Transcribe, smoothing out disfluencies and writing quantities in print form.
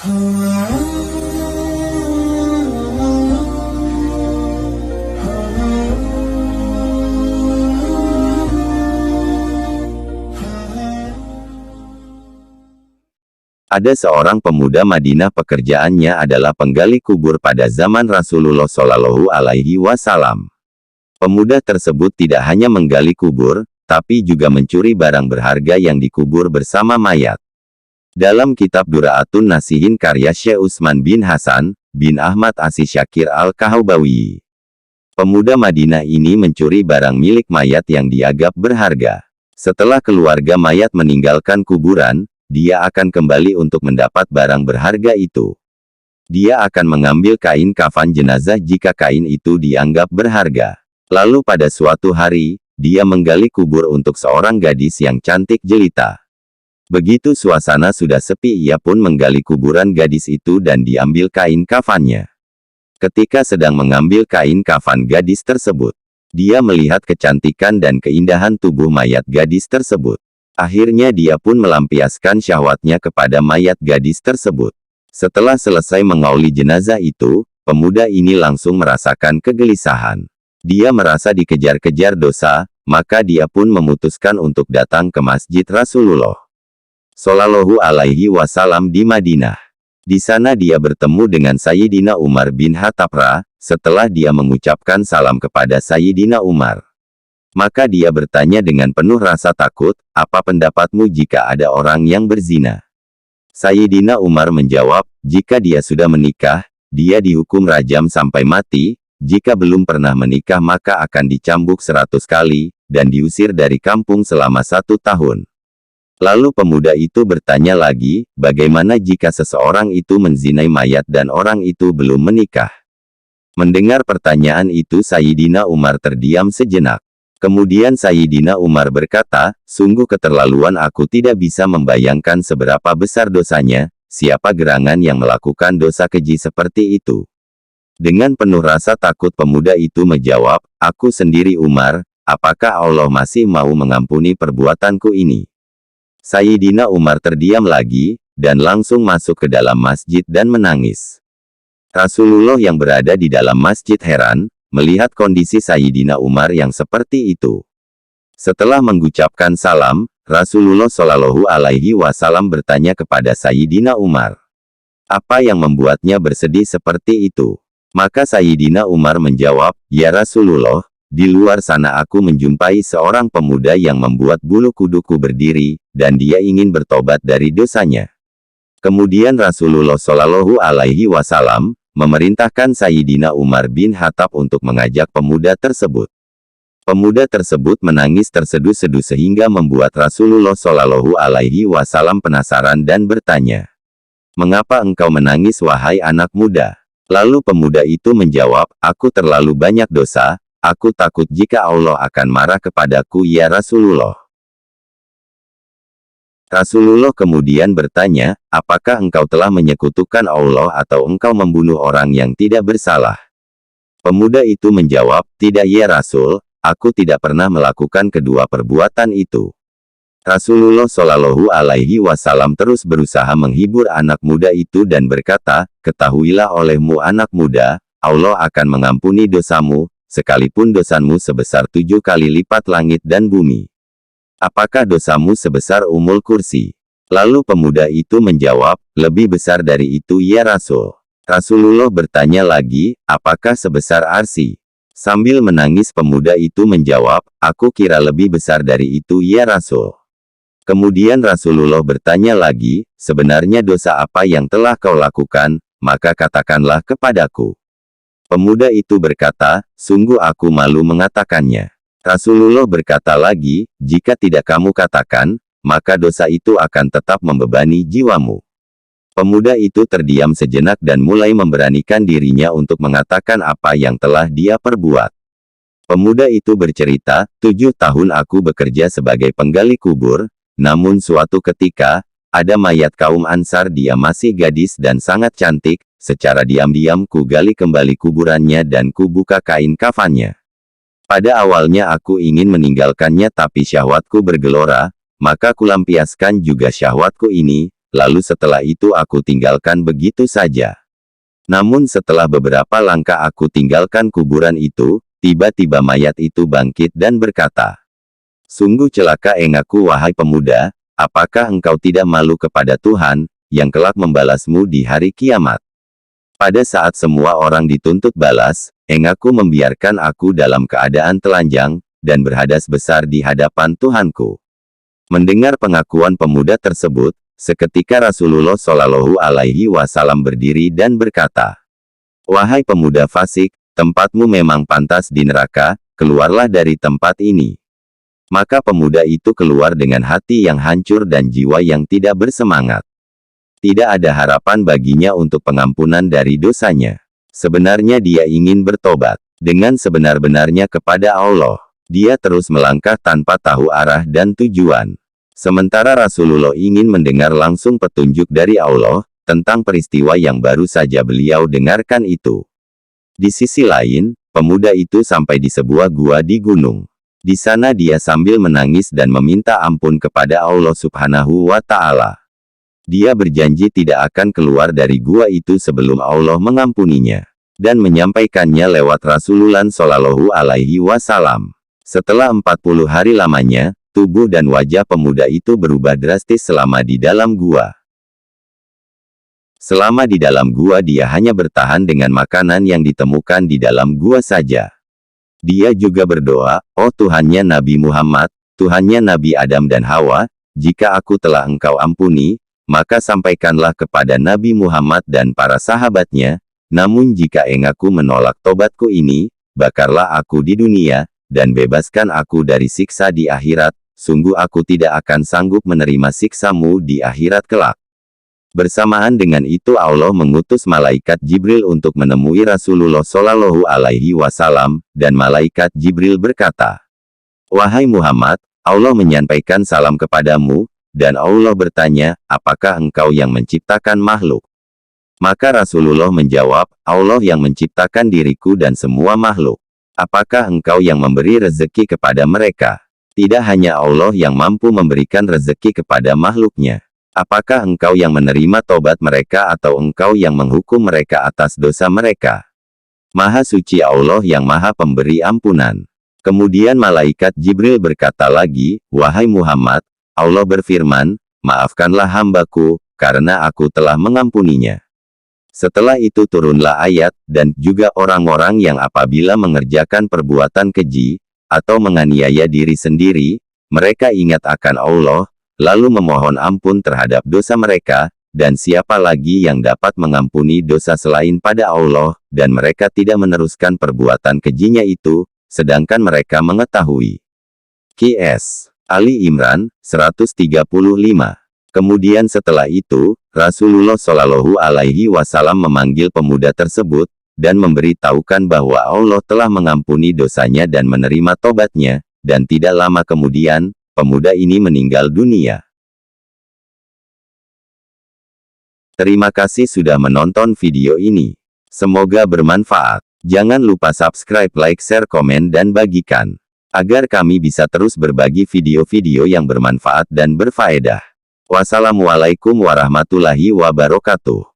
Ada seorang pemuda Madinah, pekerjaannya adalah penggali kubur pada zaman Rasulullah Shallallahu Alaihi Wasallam. Pemuda tersebut tidak hanya menggali kubur, tapi juga mencuri barang berharga yang dikubur bersama mayat. Dalam kitab Dura'atun Nasihin karya Syekh Utsman bin Hasan, bin Ahmad Asy-Syakir Al-Kahbawi, pemuda Madinah ini mencuri barang milik mayat yang dianggap berharga. Setelah keluarga mayat meninggalkan kuburan, dia akan kembali untuk mendapat barang berharga itu. Dia akan mengambil kain kafan jenazah jika kain itu dianggap berharga. Lalu pada suatu hari, dia menggali kubur untuk seorang gadis yang cantik jelita. Begitu suasana sudah sepi, ia pun menggali kuburan gadis itu dan diambil kain kafannya. Ketika sedang mengambil kain kafan gadis tersebut, dia melihat kecantikan dan keindahan tubuh mayat gadis tersebut. Akhirnya dia pun melampiaskan syahwatnya kepada mayat gadis tersebut. Setelah selesai mengauli jenazah itu, pemuda ini langsung merasakan kegelisahan. Dia merasa dikejar-kejar dosa, maka dia pun memutuskan untuk datang ke Masjid Rasulullah Shallallahu Alaihi Wasallam di Madinah. Di sana dia bertemu dengan Sayyidina Umar bin Khattab. Setelah dia mengucapkan salam kepada Sayyidina Umar, maka dia bertanya dengan penuh rasa takut, "Apa pendapatmu jika ada orang yang berzina?" Sayyidina Umar menjawab, "Jika dia sudah menikah, dia dihukum rajam sampai mati. Jika belum pernah menikah maka akan dicambuk 100 kali, dan diusir dari kampung selama 1 tahun." Lalu pemuda itu bertanya lagi, "Bagaimana jika seseorang itu menzinai mayat dan orang itu belum menikah?" Mendengar pertanyaan itu Sayyidina Umar terdiam sejenak. Kemudian Sayyidina Umar berkata, "Sungguh keterlaluan, aku tidak bisa membayangkan seberapa besar dosanya, siapa gerangan yang melakukan dosa keji seperti itu." Dengan penuh rasa takut pemuda itu menjawab, "Aku sendiri Umar, apakah Allah masih mau mengampuni perbuatanku ini?" Sayyidina Umar terdiam lagi, dan langsung masuk ke dalam masjid dan menangis. Rasulullah yang berada di dalam masjid heran, melihat kondisi Sayyidina Umar yang seperti itu. Setelah mengucapkan salam, Rasulullah Shallallahu Alaihi Wasallam bertanya kepada Sayyidina Umar, "Apa yang membuatnya bersedih seperti itu?" Maka Sayyidina Umar menjawab, "Ya Rasulullah, di luar sana aku menjumpai seorang pemuda yang membuat bulu kuduku berdiri, dan dia ingin bertobat dari dosanya." Kemudian Rasulullah Shallallahu Alaihi Wasallam memerintahkan Sayyidina Umar bin Khattab untuk mengajak pemuda tersebut. Pemuda tersebut menangis terseduh-seduh sehingga membuat Rasulullah Shallallahu Alaihi Wasallam penasaran dan bertanya, "Mengapa engkau menangis wahai anak muda?" Lalu pemuda itu menjawab, "Aku terlalu banyak dosa, aku takut jika Allah akan marah kepadaku ya Rasulullah." Rasulullah kemudian bertanya, "Apakah engkau telah menyekutukan Allah atau engkau membunuh orang yang tidak bersalah?" Pemuda itu menjawab, "Tidak ya Rasul, aku tidak pernah melakukan kedua perbuatan itu." Rasulullah Shallallahu Alaihi Wasallam terus berusaha menghibur anak muda itu dan berkata, "Ketahuilah olehmu anak muda, Allah akan mengampuni dosamu, sekalipun dosamu sebesar 7 kali lipat langit dan bumi. Apakah dosamu sebesar Ummul Kursi?" Lalu pemuda itu menjawab, "Lebih besar dari itu ya Rasul." Rasulullah bertanya lagi, "Apakah sebesar Arsy?" Sambil menangis pemuda itu menjawab, "Aku kira lebih besar dari itu ya Rasul." Kemudian Rasulullah bertanya lagi, "Sebenarnya dosa apa yang telah kau lakukan, maka katakanlah kepadaku." Pemuda itu berkata, "Sungguh aku malu mengatakannya." Rasulullah berkata lagi, "Jika tidak kamu katakan, maka dosa itu akan tetap membebani jiwamu." Pemuda itu terdiam sejenak dan mulai memberanikan dirinya untuk mengatakan apa yang telah dia perbuat. Pemuda itu bercerita, 7 tahun aku bekerja sebagai penggali kubur, namun suatu ketika, ada mayat kaum Ansar, dia masih gadis dan sangat cantik, secara diam-diam ku gali kembali kuburannya dan ku buka kain kafannya. Pada awalnya aku ingin meninggalkannya tapi syahwatku bergelora, maka kulampiaskan juga syahwatku ini, lalu setelah itu aku tinggalkan begitu saja. Namun setelah beberapa langkah aku tinggalkan kuburan itu, tiba-tiba mayat itu bangkit dan berkata, "Sungguh celaka enggaku wahai pemuda, apakah engkau tidak malu kepada Tuhan, yang kelak membalasmu di hari kiamat?" Pada saat semua orang dituntut balas, enggaku membiarkan aku dalam keadaan telanjang, dan berhadas besar di hadapan Tuhanku. Mendengar pengakuan pemuda tersebut, seketika Rasulullah Shallallahu Alaihi Wasallam berdiri dan berkata, "Wahai pemuda fasik, tempatmu memang pantas di neraka, keluarlah dari tempat ini." Maka pemuda itu keluar dengan hati yang hancur dan jiwa yang tidak bersemangat. Tidak ada harapan baginya untuk pengampunan dari dosanya. Sebenarnya dia ingin bertobat dengan sebenar-benarnya kepada Allah. Dia terus melangkah tanpa tahu arah dan tujuan. Sementara Rasulullah ingin mendengar langsung petunjuk dari Allah tentang peristiwa yang baru saja beliau dengarkan itu. Di sisi lain, pemuda itu sampai di sebuah gua di gunung. Di sana dia sambil menangis dan meminta ampun kepada Allah Subhanahu wa Ta'ala. Dia berjanji tidak akan keluar dari gua itu sebelum Allah mengampuninya, dan menyampaikannya lewat Rasulullah Shallallahu Alaihi Wasallam. Setelah 40 hari lamanya, tubuh dan wajah pemuda itu berubah drastis selama di dalam gua. Selama di dalam gua dia hanya bertahan dengan makanan yang ditemukan di dalam gua saja. Dia juga berdoa, "Oh Tuhannya Nabi Muhammad, Tuhannya Nabi Adam dan Hawa, jika aku telah Engkau ampuni, maka sampaikanlah kepada Nabi Muhammad dan para sahabatnya, namun jika enggaku menolak tobatku ini, bakarlah aku di dunia, dan bebaskan aku dari siksa di akhirat, sungguh aku tidak akan sanggup menerima siksamu di akhirat kelak." Bersamaan dengan itu Allah mengutus malaikat Jibril untuk menemui Rasulullah Shallallahu Alaihi Wasallam, dan malaikat Jibril berkata, "Wahai Muhammad, Allah menyampaikan salam kepadamu." Dan Allah bertanya, "Apakah engkau yang menciptakan makhluk?" Maka Rasulullah menjawab, "Allah yang menciptakan diriku dan semua makhluk." "Apakah engkau yang memberi rezeki kepada mereka?" "Tidak hanya Allah yang mampu memberikan rezeki kepada makhluknya." "Apakah engkau yang menerima tobat mereka atau engkau yang menghukum mereka atas dosa mereka?" Maha suci Allah yang maha pemberi ampunan. Kemudian malaikat Jibril berkata lagi, "Wahai Muhammad, Allah berfirman, maafkanlah hambaku, karena aku telah mengampuninya." Setelah itu turunlah ayat, dan juga orang-orang yang apabila mengerjakan perbuatan keji, atau menganiaya diri sendiri, mereka ingat akan Allah, lalu memohon ampun terhadap dosa mereka, dan siapa lagi yang dapat mengampuni dosa selain pada Allah, dan mereka tidak meneruskan perbuatan kejinya itu, sedangkan mereka mengetahui. Qs. Ali Imran, 135. Kemudian setelah itu, Rasulullah Shallallahu Alaihi Wasallam memanggil pemuda tersebut, dan memberitahukan bahwa Allah telah mengampuni dosanya dan menerima tobatnya, dan tidak lama kemudian, pemuda ini meninggal dunia. Terima kasih sudah menonton video ini. Semoga bermanfaat. Jangan lupa subscribe, like, share, komen, dan bagikan, agar kami bisa terus berbagi video-video yang bermanfaat dan berfaedah. Wassalamualaikum warahmatullahi wabarakatuh.